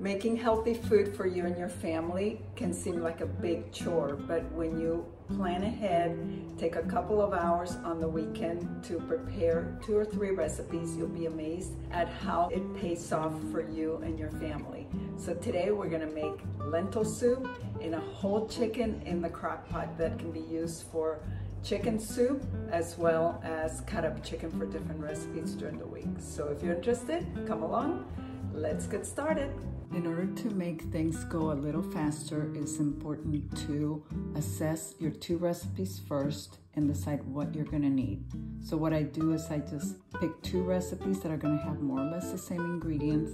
Making healthy food for you and your family can seem like a big chore, but when you plan ahead, take a couple of hours on the weekend to prepare 2 or 3 recipes, you'll be amazed at how it pays off for you and your family. So today we're gonna make lentil soup in a whole chicken in the crock pot that can be used for chicken soup as well as cut up chicken for different recipes during the week. So if you're interested, come along, let's get started. In order to make things go a little faster, it's important to assess your 2 recipes first and decide what you're gonna need. So what I do is I just pick 2 recipes that are gonna have more or less the same ingredients,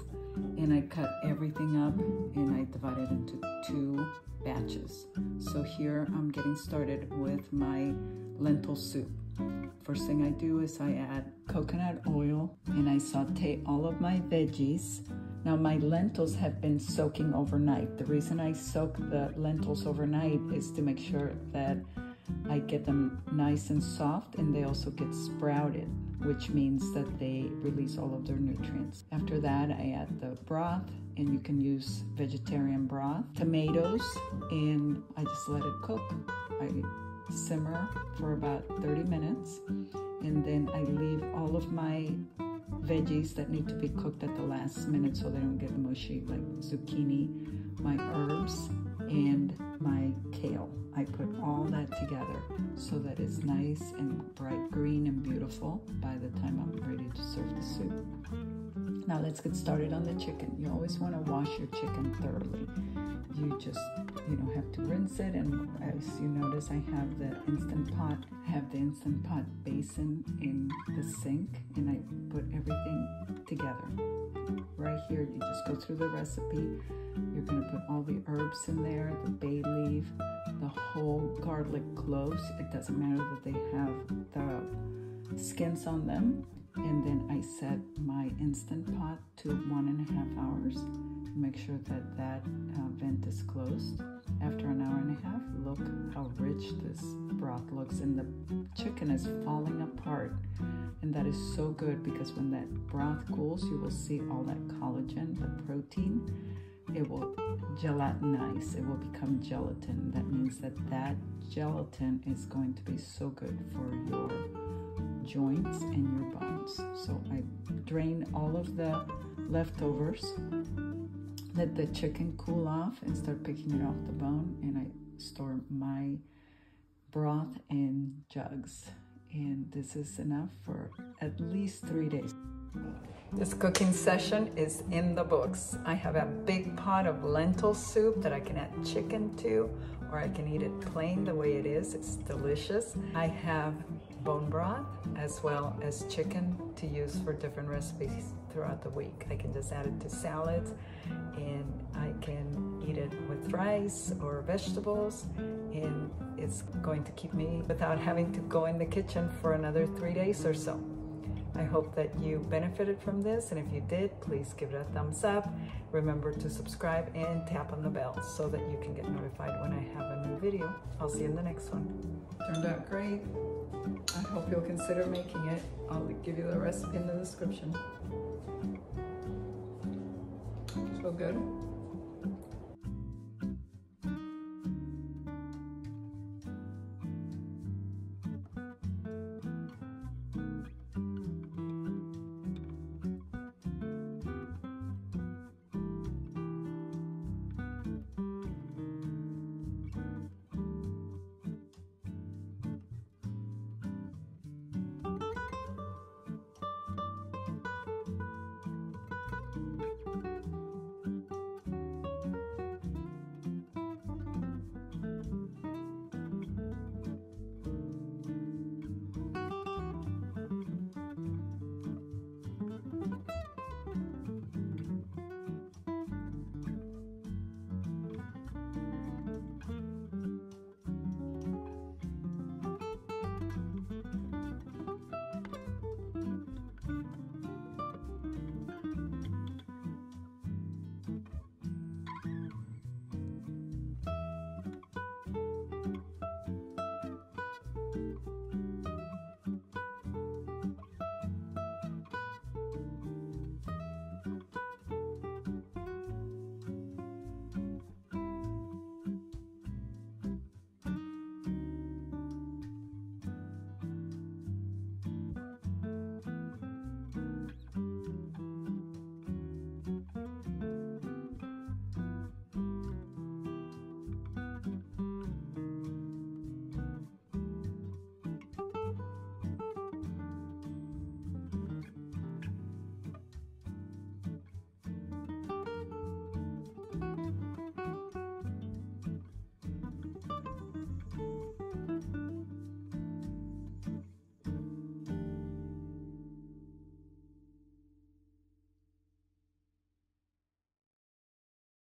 and I cut everything up and I divide it into 2 batches. So here I'm getting started with my lentil soup. First thing I do is I add coconut oil and I saute all of my veggies. Now my lentils have been soaking overnight. The reason I soak the lentils overnight is to make sure that I get them nice and soft and they also get sprouted, which means that they release all of their nutrients. After that, I add the broth, and you can use vegetarian broth, tomatoes, and I just let it cook. I simmer for about 30 minutes, and then I leave all of my veggies that need to be cooked at the last minute so they don't get mushy, like zucchini, my herbs, and my kale. I put all that together so that it's nice and bright green and beautiful by the time I'm ready to serve the soup. Now let's get started on the chicken. You always want to wash your chicken thoroughly. You just, have to rinse it, and as you notice, I have the Instant Pot. I have the Instant Pot basin in the sink, and I put everything together. Right here, you just go through the recipe. You're gonna put all the herbs in there, the bay leaf, the whole garlic cloves. It doesn't matter that they have the skins on them. And then I set my Instant Pot to 1.5 hours. Make sure that that vent is closed. After an hour and a half, look how rich this broth looks, and the chicken is falling apart. And that is so good because when that broth cools, you will see all that collagen, the protein. It will gelatinize, it will become gelatin. That means that that gelatin is going to be so good for your joints and your bones. So I drain all of the leftovers, let the chicken cool off and start picking it off the bone, and I store my broth in jugs. And this is enough for at least 3 days. This cooking session is in the books. I have a big pot of lentil soup that I can add chicken to, or I can eat it plain the way it is. It's delicious. I have bone broth as well as chicken to use for different recipes throughout the week. I can just add it to salads, and I can eat it with rice or vegetables, and it's going to keep me without having to go in the kitchen for another 3 days or so. I hope that you benefited from this, and if you did, please give it a thumbs up. Remember to subscribe and tap on the bell so that you can get notified when I have a new video. I'll see you in the next one. Turned out great. I hope you'll consider making it. I'll give you the recipe in the description. So good.